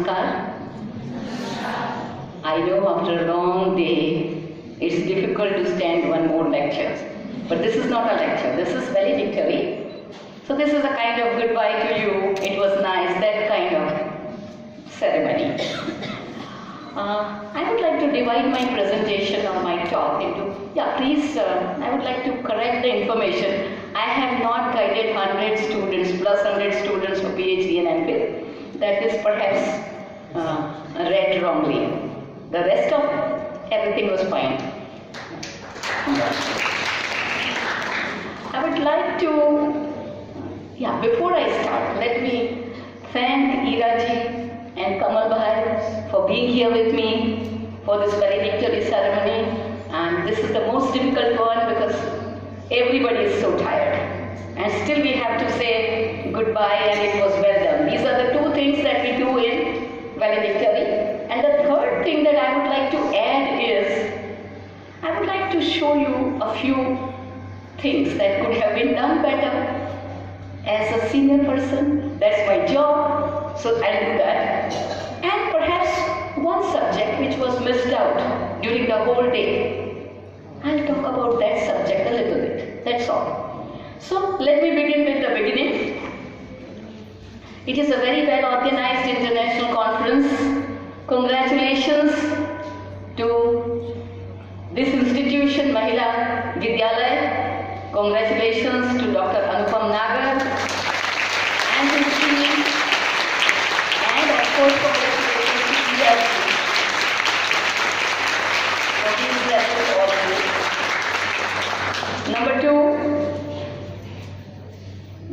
Namaskar. I know after a long day, it's difficult to stand one more lecture. But this is not a lecture, this is valedictory. So this is a kind of goodbye to you. It was nice, that kind of ceremony. I would like to divide my presentation or my talk into, I would like to correct the information. I have not guided 100 students, plus 100 students for PhD and MPhil. That is perhaps read wrongly. The rest of everything was fine. I would like to, before I start, let me thank Iraji and Kamal Bhai for being here with me for this valedictory ceremony. And this is the most difficult one because everybody is so tired. And still we have to say goodbye and it was well done. These are the two things that we do in valedictory. And the third thing that I would like to add is, I would like to show you a few things that could have been done better. As a senior person, that's my job, so I'll do that. And perhaps one subject which was missed out during the whole day. I'll talk about that subject a little bit, that's all. So let me begin with the beginning. It is a very well organized international conference. Congratulations to this institution, Mahila Vidyalaya. Congratulations to Dr. Anupam Nagar and his team, and of course congratulations to Iraji for these lessons also. Number two,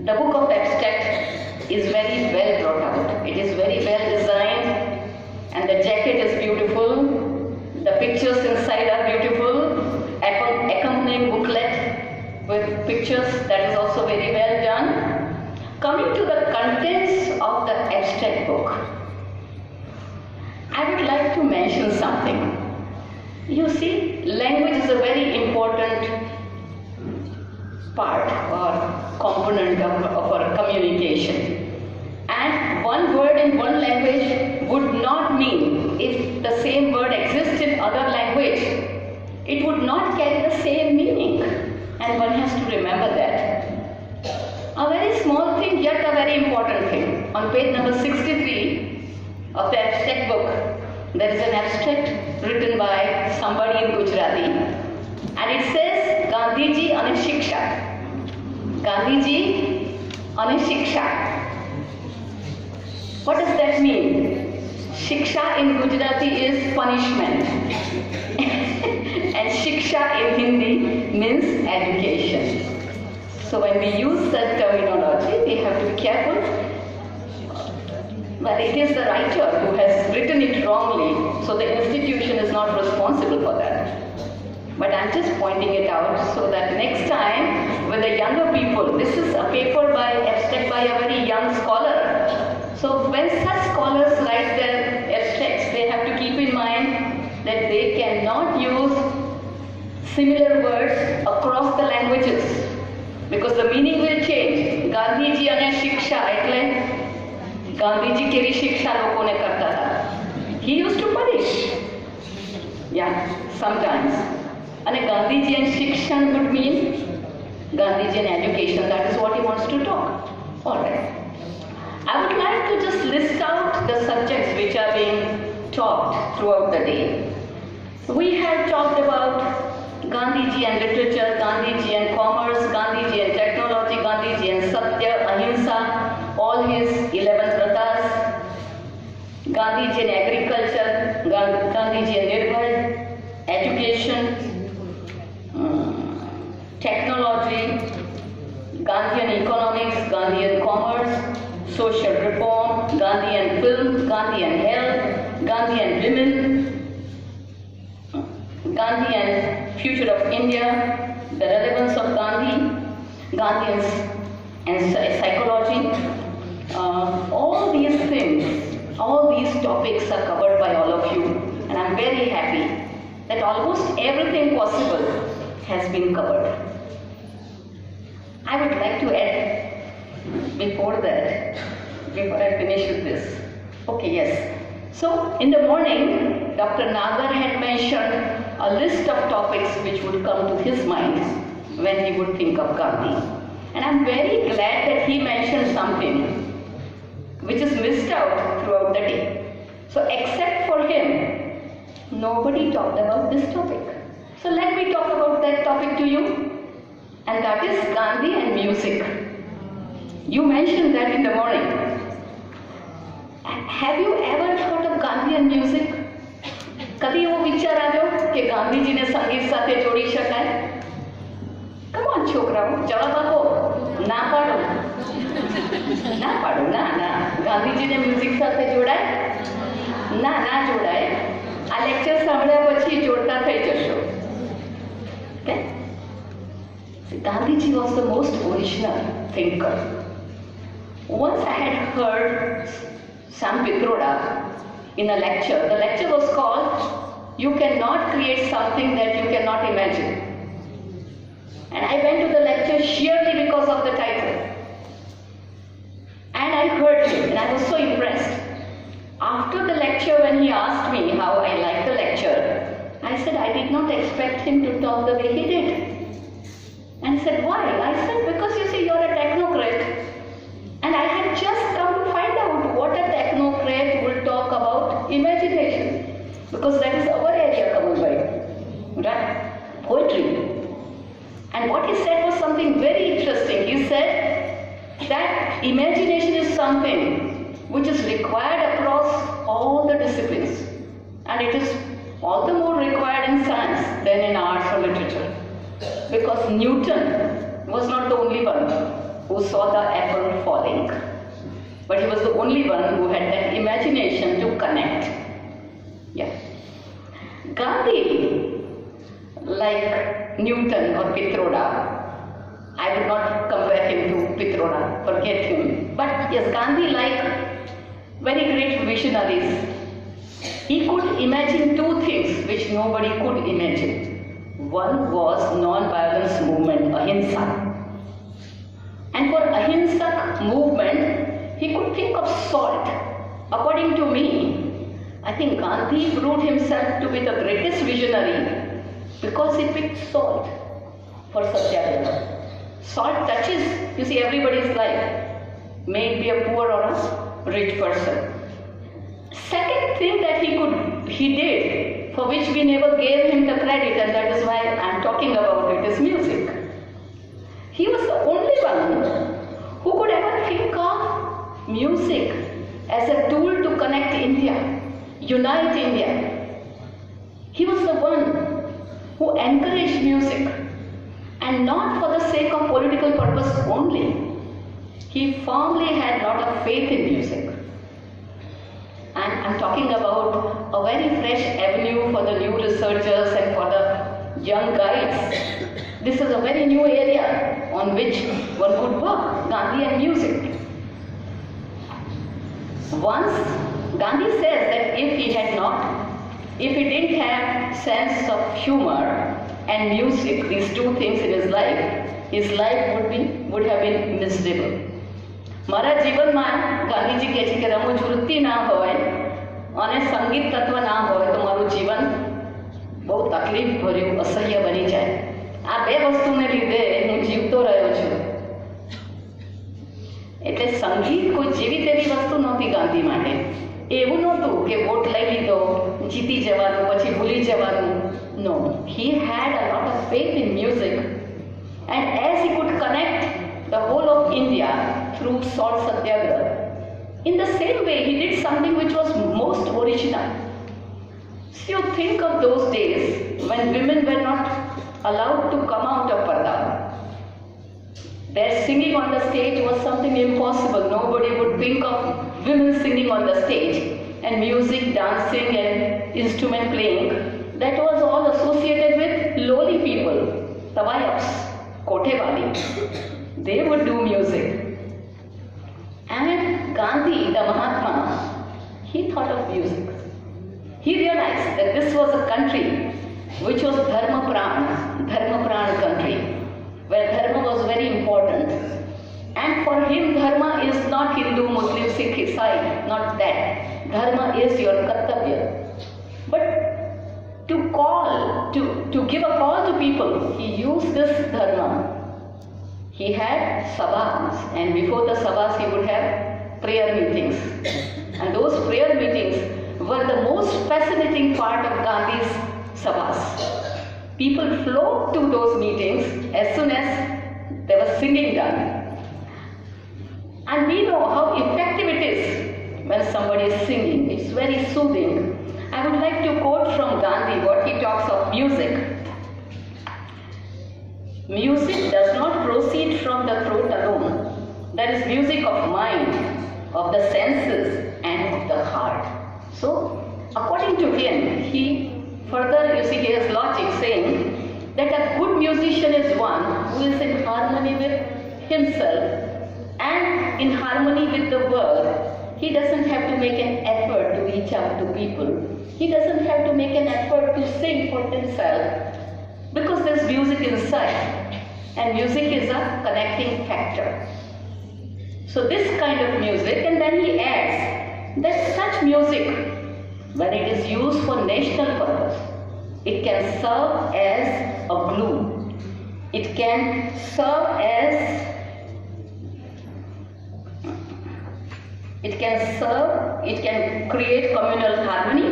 the book of abstract is very well brought out. It is very well designed and the jacket is beautiful. The pictures inside are beautiful. Accompanying booklet with pictures, that is also very well done. Coming to the contents of the abstract book, I would like to mention something. You see, language is a very important part or component of our communication. And one word in one language would not mean, if the same word exists in other language, it would not carry the same meaning. And one has to remember that. A very small thing, yet a very important thing. On page number 63 of the abstract book, there is an abstract written by somebody in Gujarati. And it says, Gandhiji ane Shiksha. Gandhiji ane Shiksha. What does that mean? Shiksha in Gujarati is punishment. And Shiksha in Hindi means education. So when we use that terminology, we have to be careful. Well, it is the writer who has written it wrongly, so the institution is not responsible for that. But I'm just pointing it out so that next time with the younger people, this is a paper by abstract by a very young scholar. So when such scholars write their abstracts, they have to keep in mind that they cannot use similar words across the languages because the meaning will change. Gandhiji ane Shiksha એટલે Gandhiji કેવી શિક્ષા લોકોને કરતા હતા. He used to punish. Sometimes. And Gandhiji and Shikshan would mean Gandhiji and education. That is what he wants to talk. Alright. I would like to just list out the subjects which are being taught throughout the day. We have talked about Gandhiji and literature, Gandhiji and commerce, Gandhiji and technology, Gandhiji and Satya, Ahimsa, all his 11 pratas, Gandhiji and agriculture, Gandhiji and Nirbhar, education, technology, Gandhian economics, Gandhian commerce, social reform, Gandhian film, Gandhian health, Gandhian women, Gandhian future of India, the relevance of Gandhi, Gandhians and psychology. All these things, all these topics are covered by all of you, and I'm very happy that almost everything possible has been covered. I would like to add before I finish with this. Okay, yes. So in the morning, Dr. Nagar had mentioned a list of topics which would come to his mind when he would think of Gandhi. And I'm very glad that he mentioned something which is missed out throughout the day. So except for him, nobody talked about this topic. So let me talk about that topic to you. And that is Gandhi and music. You mentioned that in the morning. Have you ever thought of Gandhi and music? કદી એવો વિચાર આવ્યો કે ગાંધીજીને સંગીત સાથે જોડી શકાય? Come on છોકરાઓ, જવાબ આપો. ના પાડો. ના પાડો, ના ના. ગાંધીજીને મ્યુઝિક સાથે જોડાય? ના ના જોડાય. આ લેક્ચર સાંભળ્યા પછી જોડતા થઈ જશો. Okay? See, Gandhiji was the most original thinker. Once I had heard Sam Pitroda in a lecture. The lecture was called "You Cannot Create Something That You Cannot Imagine." And I went to the lecture sheerly because of the title. And I heard him and I was so impressed. After the lecture, when he asked me how I liked the lecture, I said I did not expect him to talk the way he did. And he said, why? I said, because you see, you're a technocrat. And I had just come to find out what a technocrat will talk about imagination. Because that is our area, Kamalbhai. Right? Poetry. And what he said was something very interesting. He said that imagination is something which is required across all the disciplines. And it is all the more required in science than in arts or literature. Because Newton was not the only one who saw the apple falling, but he was the only one who had that imagination to connect. Yeah. Gandhi, like Newton or Pitroda, I would not compare him to Pitroda, forget him. But yes, Gandhi, like very great visionaries, he could imagine two things which nobody could imagine. One was non-violence movement, ahimsa. And for ahimsak movement, he could think of salt. According to me, I think Gandhi proved himself to be the greatest visionary because he picked salt for satyagraha. Salt touches, you see, everybody's life, may it be a poor or a rich person. Second thing that he did, for which we never gave him the credit, and that is why I'm talking about it, is music. He was the only one who could ever think of music as a tool to connect India, unite India. He was the one who encouraged music, and not for the sake of political purpose only. He firmly had a lot of faith in music. And I'm talking about a very fresh avenue for the new researchers and for the young guides. This is a very new area on which one could work, Gandhi and music. Once, Gandhi says that if he didn't have sense of humor and music, these two things in his life would have been miserable. મારા જીવનમાં ગાંધીજી કહે છે કે રમૂજ વૃત્તિ ના હોય અને સંગીત તત્વ ના હોય તો મારું જીવન બહુ તકલીફ ભર્યું અસહ્ય બની જાય. આ બે વસ્તુને લીધે હું જીવતો રહ્યો છું. એટલે સંગીત કોઈ જેવી તેવી વસ્તુ નહોતી ગાંધી માટે. એવું નહોતું કે વોટ લઈ લીધો, જીતી જવાનું, પછી ભૂલી જવાનું. No, he had a lot of faith in music, and as he could connect the whole of India through salt satyagraha, in the same way he did something which was most original. So you think of those days when women were not allowed to come out of parda. Their singing on the stage was something impossible. Nobody would think of women singing on the stage, and music, dancing and instrument playing, that was all associated with lowly people, tawayas, kothewali. They would do music. And Gandhi, the Mahatma, he thought of music. He realized that this was a country which was dharma pran country, where dharma was very important. And for him, dharma is not Hindu, Muslim, Sikh, Isai, not that. Dharma is your kartavya. But to give a call to people, he used this dharma. He had sabhas, and before the sabhas he would have prayer meetings. And those prayer meetings were the most fascinating part of Gandhi's sabhas. People flocked to those meetings as soon as there was singing done. And we know how effective it is when somebody is singing. It's very soothing. I would like to quote from Gandhi what he talks of music. Music does not proceed from the throat alone. That is music of mind, of the senses and of the heart. So, according to him, he further, his logic saying that a good musician is one who is in harmony with himself and in harmony with the world. He doesn't have to make an effort to reach out to people. He doesn't have to make an effort to sing for himself because there's music inside, and music is a connecting factor. So this kind of music, and then he adds that such music, when it is used for national purpose, it can serve as a glue. It can serve as it can create communal harmony.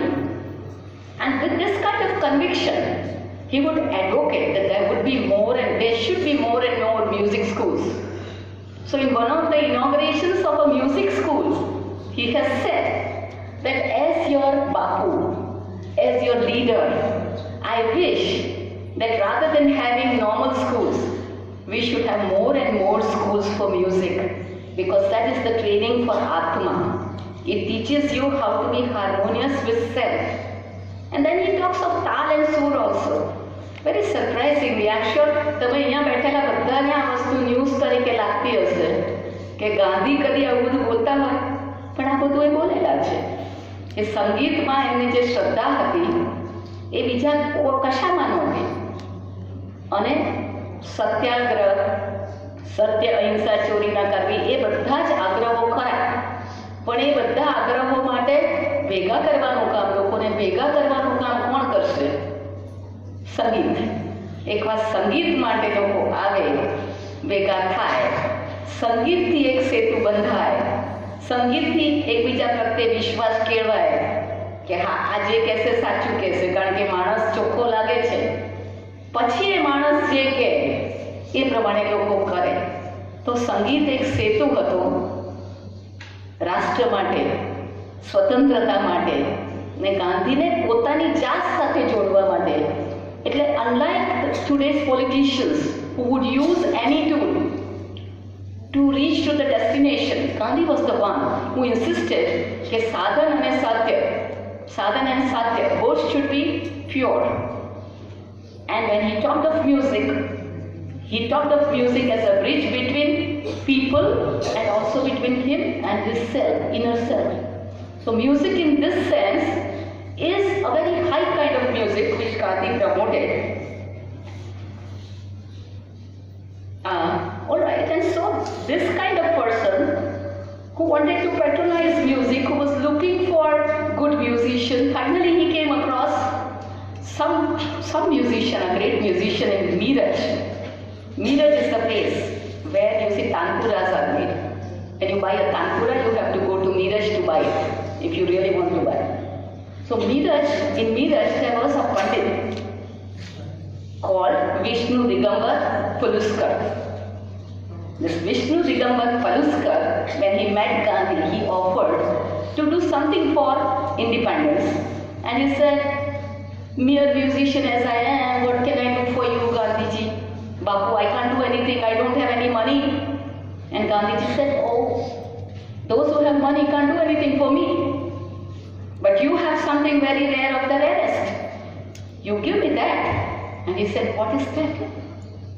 And with this kind of conviction, he would advocate that there should be more and more music schools. So in one of the inaugurations of a music school, he has said that as your Bapu, as your leader, I wish that rather than having normal schools, we should have more and more schools for music, because that is the training for Atma. It teaches you how to be harmonious with self. And then he talks of Tal and Sur also. Very surprisingly, I'm sure તમે અહીંયા બેઠેલા બધાને આ વસ્તુ news તરીકે લાગતી હશે કે ગાંધી કદી આવું બધું બોલતા હોય, પણ આ બધું એ બોલેલા છે. એ સંગીતમાં એમની જે શ્રદ્ધા હતી એ બીજા કશામાં નહોતી. અને સત્યાગ્રહ, સત્ય, અહિંસા, ચોરી ના કરવી, એ બધા જ આગ્રહો ખરા, પણ એ બધા આગ્રહો માટે ભેગા કરવાનું કામ, લોકોને ભેગા કરવાનું કામ કોણ કરશે? સંગીત. એકવાર સંગીત માટે લોકો આવે, ભેગા થાય, સંગીતથી એક સેતુ બંધાય, સંગીતથી એકબીજા પ્રત્યે વિશ્વાસ કેળવાય કે હા આ જે કહેશે સાચું કહેશે, કારણ કે માણસ ચોખ્ખો લાગે છે. પછી એ માણસ જે કહે એ પ્રમાણે લોકો કરે. તો સંગીત એક સેતુ હતો રાષ્ટ્ર માટે, સ્વતંત્રતા માટે, ને ગાંધીને પોતાની જાત સાથે જોડવા માટે. એટલે unlike today's politicians who would use any tool to reach to the destination, Gandhi was the one who insisted that sadhan and satya both should be pure. And when he talked of music as a bridge between people and also between him and his self, inner self. So music in this sense is a very high kind of music which Gandhi promoted. Alright, and so this kind of person who wanted to patronize music, who was looking for good musician, finally he came across some musician, a great musician in Meerut. Meerut is the place where you see tanpuras are made. When you buy a tanpura, you have to go to Meerut to buy it, if you really want to buy it. So in Meerut there was a Pandit called Vishnu Digambar Puluskar. This Vishnu Digambar Puluskar, when he met Gandhi, he offered to do something for independence. And he said, mere musician as I am, what can I do for you, Gandhiji? Bapu, I can't do anything, I don't have any money. And Gandhiji said, oh, those who have money can't do anything for me. But you have something very rare of the rarest. You give me that. And he said, what is that?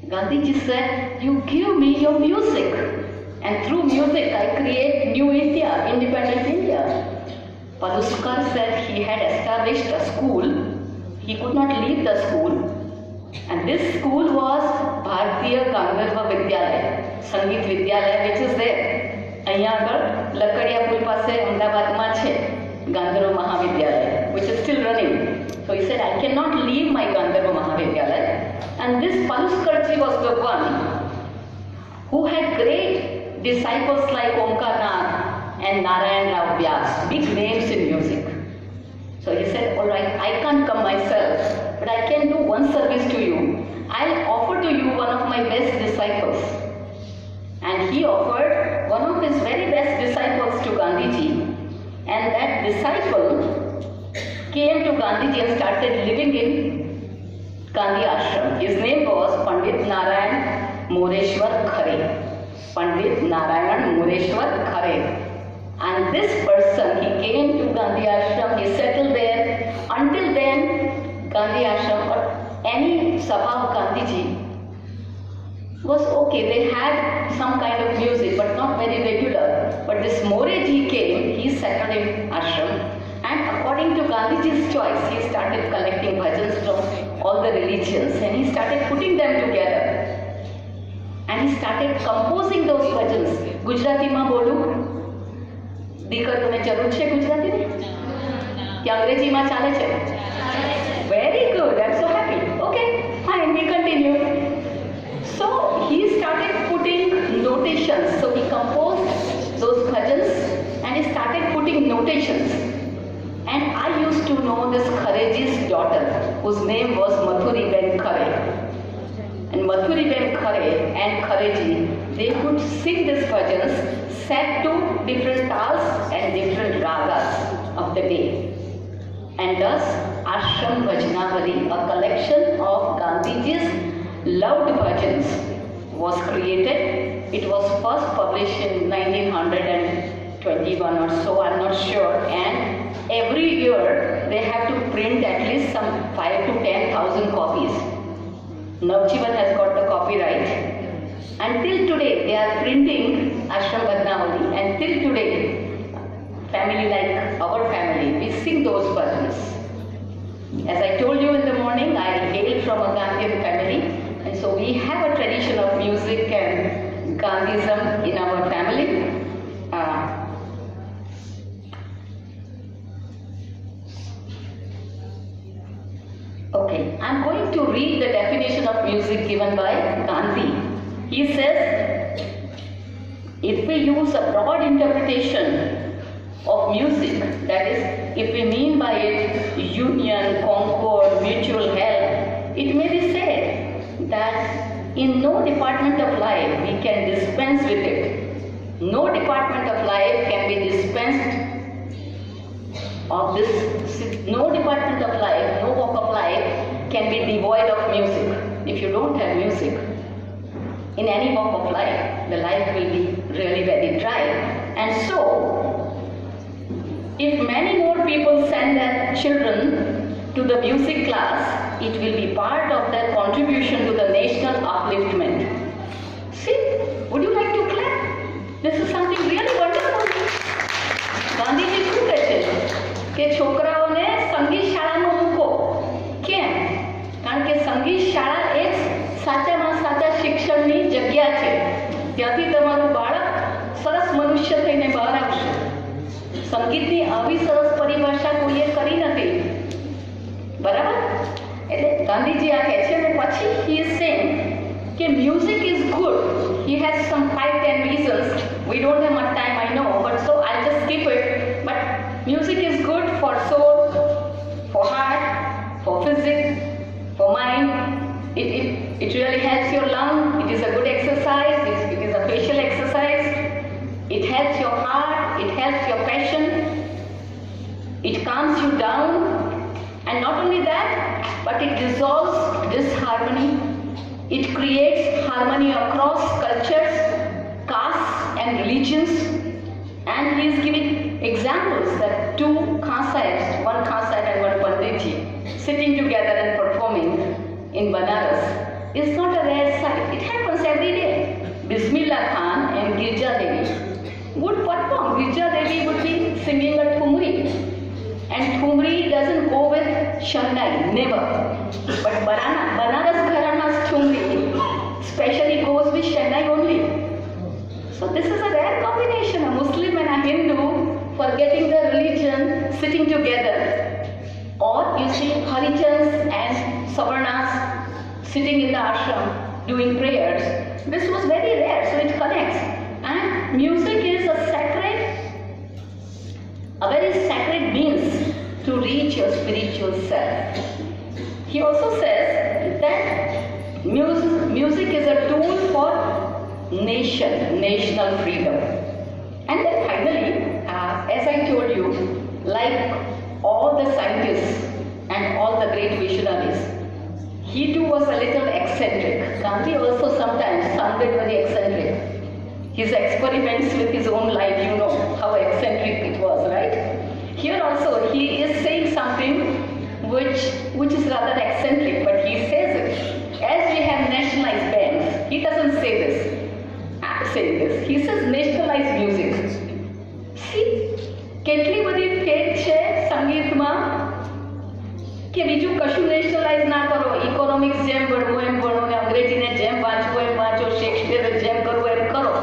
Gandhiji said, you give me your music. And through music I create new India, independent India. Puluskar said he had established a school. He could not leave the school. And this school was Bharatiya Gandharva Vidyalaya, Sangeet Vidyalaya, which is there. અહીંયા આગળ લકડિયા પુલ પાસે અમદાવાદમાં છે. Gandharva Mahavidyalaya, which is still running. So he said, I cannot leave my Gandharva Mahavidyalaya. And this Paluskarji was the one who had great disciples like Omkar Nath and Narayan Rao Vyas, big names in music. So he said, all right, I can't come myself, but I can do one service to you. I'll offer to you one of my best disciples. And he offered one of his very best disciples to Gandhiji. And that disciple came to Gandhiji and started living in Gandhi Ashram. His name was Pandit Narayan Moreshwar Khare. Pandit Narayan Moreshwar Khare. And this person, he came to Gandhi Ashram, he settled there. Until then, Gandhi Ashram or any Sabha of Gandhiji was okay. They had some kind of music, but not very regular. But this Moreji came, he settled in ashram, and according to Gandhiji's choice, he started collecting bhajans from all the religions, and he started putting them together. And he started composing those bhajans. Gujarati ma bolu? દીકરીઓને જરૂર છે ગુજરાતીની કે અંગ્રેજીમાં ચાલે છે? Very good, I'm so happy. Okay, fine, we continue. So he started putting notations. So he composed those bhajans and he started putting notations. And I used to know this Khareji's daughter, whose name was Mathuri Ben Khare. And Mathuri Ben Khare and Khareji, they could sing these bhajans set to different tals and different ragas of the day. And thus, Ashram Bhajanavali, a collection of Gandhiji's loved bhajans, was created. It was first published in 1921 or so, I'm not sure. And every year, they have to print at least some 5 to 10,000 copies. Navjivan has got the copyright. Until today, they are printing Ashram Bhajanavali, and till today, family like our family, we sing those bhajans. As I told you in the morning, I hail from a Gandhian family, and so we have a tradition of music and Gandhism in our family. Okay, I'm going to read the definition of music given by Gandhi. He says, if we use a broad interpretation of music, that is, if we mean by it union, concord, mutual help, it may be said that in no department of life we can dispense with it. No department of life can be dispensed of this. No department of life, no walk of life can be devoid of music. If you don't have music, in any walk of life, the life will be really very dry. And so, if many more people send their children to the music class, it will be part of their contribution to the national upliftment. See, would you like to clap? This is something really wonderful. Gandhiji શું કહે છે કે છોકરાઓને સંગીત શાળામાં મૂકો. કેમ? કારણ કે સંગીત શાળા એક સાચામાં સાચા શિક્ષણની જગ્યા છે. ત્યાંથી તમારું બાળક સરસ મનુષ્ય થઈને બહાર આવશે. સંગીતની આવી સરસ પરિભાષા કોઈએ કરી નથી. બરાબર? એટલે ગાંધીજી આ કહે છે અને પછી he is saying કે music is good. He has some 5-10 reasons. We don't have much time, I know, but so I'll just skip it. But music is good for soul, for heart, for physics, for mind. It really helps your lung. It is a good exercise. It is a facial exercise. It helps your heart. It helps your passion. It calms you down. And not only that, but it dissolves disharmony. It creates harmony across cultures, castes and religions. And he is giving examples that two Khan Sahibs, one Khan Sahib and one Panditji, sitting together and performing in Banaras is not a rare sight. It happens every day. Bismillah Khan and Girja Devi would perform. Girja Devi would be singing a Thumri. And Thumri doesn't go with Shanghai, never. But Banaras Gharana's Thumri specially goes with Shanghai only. So this is a rare combination. A Muslim and a Hindu forgetting their religion, sitting together. Or you see Harichans and Savarnas sitting in the ashram doing prayers. This was very rare, so it connects. And music is a very sacred means to reach your spiritual self. He also says that music is a tool for national freedom. And then finally, as I told you, like all the scientists and all the great visionaries, he too was a little eccentric. Gandhi also sometimes sounded very eccentric. His experiments with his own life, you know how eccentric it was, right? Here also he is saying something which is rather eccentric, but he says it. As we have nationalized bands, he doesn't say this. I'm saying this. He says nationalized music. See, કેટલી બધી fat છે સંગીતમાં કે બીજું કશું nationalise ના કરો, economics જેમ ભણવું એમ ભણો ને અંગ્રેજીને જેમ વાંચવું એમ વાંચો, શેક્સપિયર જેમ કરવું એમ કરો,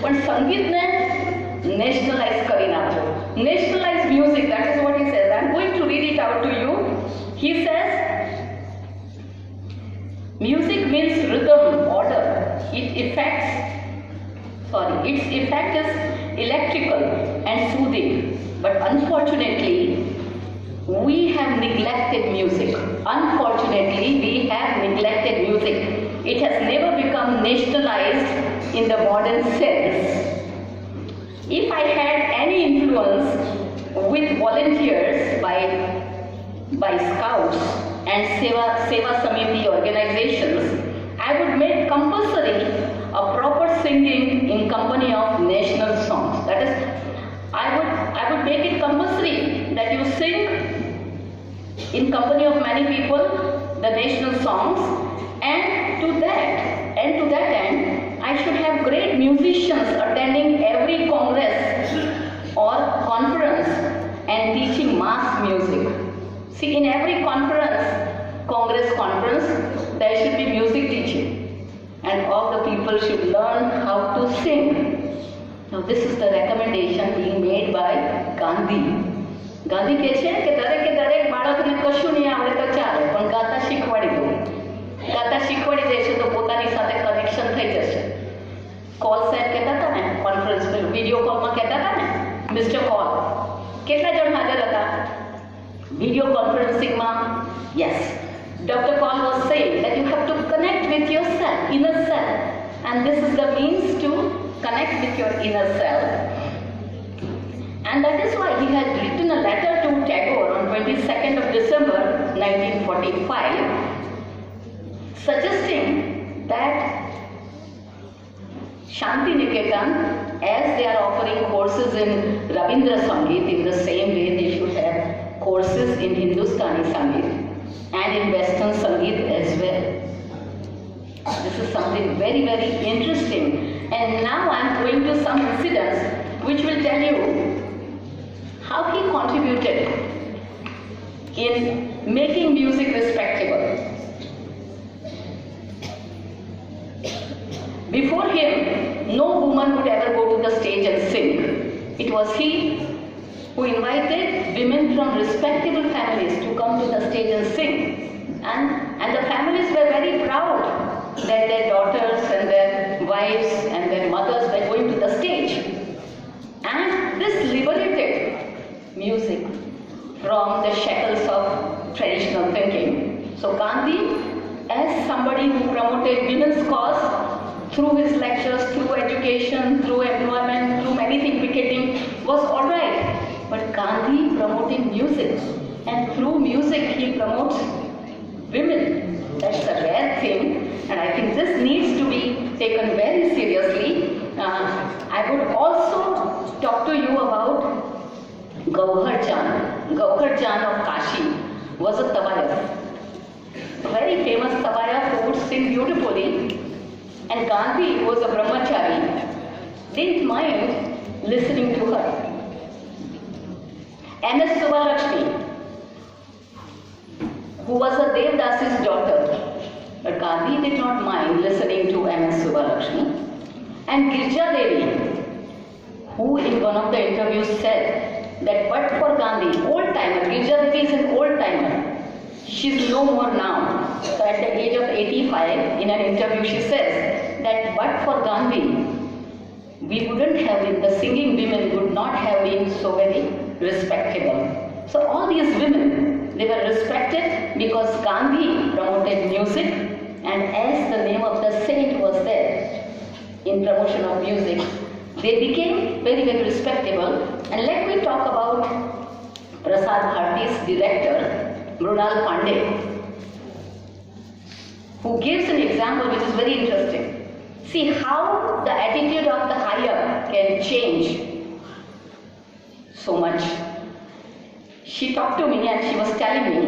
પણ સંગીતને નેશનલાઇઝ કરી નાખો. Nationalize music, that is what he says. I'm going to read it out to you. He says, music means rhythm, order. Its effect is electrical and soothing. But unfortunately, we have neglected music. It has never become nationalized in the modern sense. If I had any influence with volunteers by scouts and Seva Samiti organizations, I would make compulsory a proper singing in company of national songs. That is, I would make it compulsory that you sing in company of many people the national songs, and to that end, I should have great musicians attending every congress or conference and teaching mass music. See, in every conference, there should be music teaching, and all the people should learn how to sing. Now, this is the recommendation being made by Gandhi. Gandhi કહે છે કે દરેક બાળકને કશું નહીં આવડે તો ચાલે, પણ ગાતા શીખવાડી દો. ગાતા શીખવાડી દેશે તો પોતાની સાથે કનેક્શન થઈ જશે. કોલ સાહેબ કહેતા હતા ને, કોન્ફરન્સ વિડીયો કોલમાં કહેતા હતા ને, મિસ્ટર કોલ કેટલા જણ હાજર હતા વિડીયો કોન્ફરન્સિંગમાં? Yes, Dr. Paul was saying that you have to connect with yourself, inner self, and this is the means to connect with your inner self. And that is why he had written a letter to Tagore on 22nd of December 1945, suggesting that Shanti Niketan, as they are offering courses in Rabindra Sangeet, in the same way they should have courses in Hindustani Sangeet and in Western Sangeet as well. This is something very, very interesting. And now I am going to some incidents which will tell you how he contributed in making music respectable. Before him, no woman would ever go to the stage and sing. It was he who invited women from respectable families to come to the stage and sing. And the families were very proud that their daughters and their wives and their mothers were going to the stage. And this liberated music from the shackles of traditional thinking. So Gandhi, as somebody who promoted women's cause through his lectures, through education, through employment, through anything picketing, was alright. But Gandhi promoting music, and through music he promotes women. That's a rare thing, and I think this needs to be taken very seriously. I would also talk to you about Gauhar Chand. Gauhar Chand of Kashi was a tabayaf, a very famous tabayaf who would sing beautifully, and Gandhi was a brahmachari, didn't mind listening to her. M.S. Subalakshmi, who was a Devdasi's daughter, but Gandhi did not mind listening to M.S. Subalakshmi. And Girja Devi, who in one of the interviews said that but for Gandhi, old timer, Girija Devi is an old timer. She's no more now. So at the age of 85, in an interview, she says that but for Gandhi, we wouldn't have been, the singing women would not have been so very respectable. So all these women, they were respected because Gandhi promoted music, and as the name of the saint was there in promotion of music, they became very, very respectable. And let me talk about Prasar Bharati's director, Mrunal Pandey, who gives an example which is very interesting. See how the attitude of the higher can change so much. She talked to me and she was telling me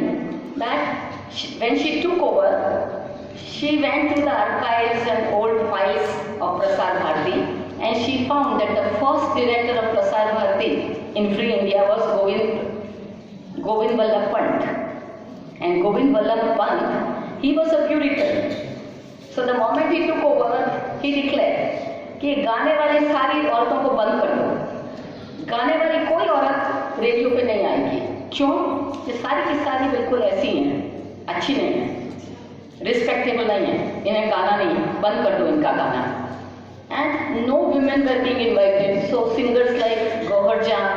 that when she took over, she went to the archives and old files of Prasar Bharati, and she found that the first director of Prasar Bharati in Free India was Govind Vallabh Pant. And Govind Vallabh Pant, he was a Puritan. So the moment he took over, he declared कि गाने वाली सारी औरतों को बंद कर दो, गाने वाली कोई औरत रेडियो पे नहीं आएगी। क्यों? ये सारी की सारी बिल्कुल ऐसी हैं, अच्छी नहीं है, रिस्पेक्टेबल नहीं है, इन्हें गाना नहीं, बंद कर दो इनका गाना। And no women were being invited. So singers like Gohar Jan,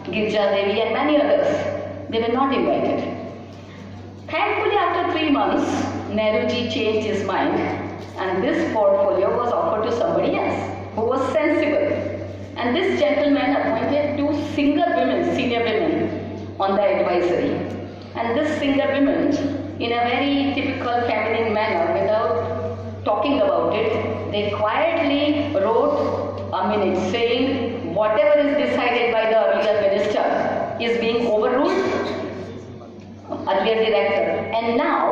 Girija Devi and many others, they were not invited. Thankfully, after 3 months, Nehruji changed his mind, and this portfolio was offered to somebody else who was sensible. And this gentleman appointed 2 singer women, senior women, on the advisory. And this singer women, in a very typical feminine manner, without talking about it, they quietly wrote a minute saying whatever is decided by the earlier minister is being overruled. Earlier director, and now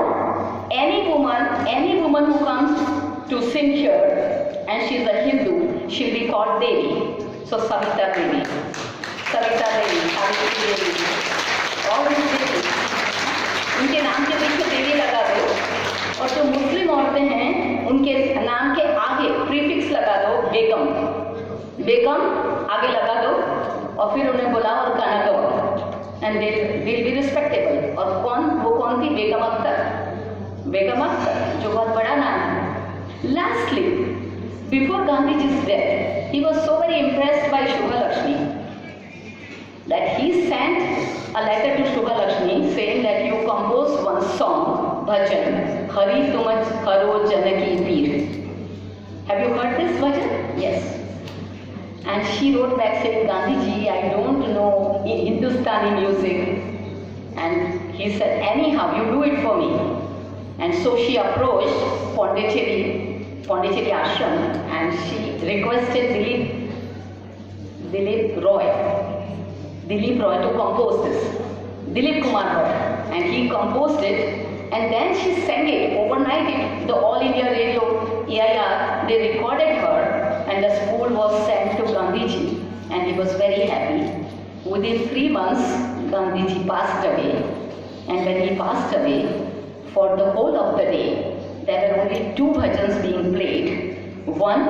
any woman who comes to sing here and she is a Hindu, she'll be called Devi. So Savita Devi, Savitri Devi, all these Devi, उनके नाम के पीछे देवी लगा दो, और जो मुस्लिम औरतें हैं उनके नाम के आगे प्रीफिक्स लगा दो बेगम आगे लगा दो, और फिर उन्हें बुलाओ और गाना गाओ, and they'll be respectable. और वो कौन थी? बेगम अख्तर, जो बहुत बड़ा नाम है। Lastly, before Gandhiji's death, he was so very impressed by Shubha Lakshmi that he sent a letter to Shubha Lakshmi saying that you compose one song, bhajan, Hari Tumaj Karo Janaki Peer. Have you heard this bhajan? Yes. And she wrote back saying, Gandhiji, I don't know Hindustani music. And he said, anyhow, you do it for me. And so she approached Pondicherry Ashram, and she requested Dilip Roy to compose this. Dilip Kumar Roy. And he composed it, and then she sang it overnight. The All India Radio, EIR, they recorded her, and the spool was sent to Gandhiji, and he was very happy. Within 3 months, Gandhiji passed away, and when he passed away, for the whole of the day, there were only 2 bhajans being played. One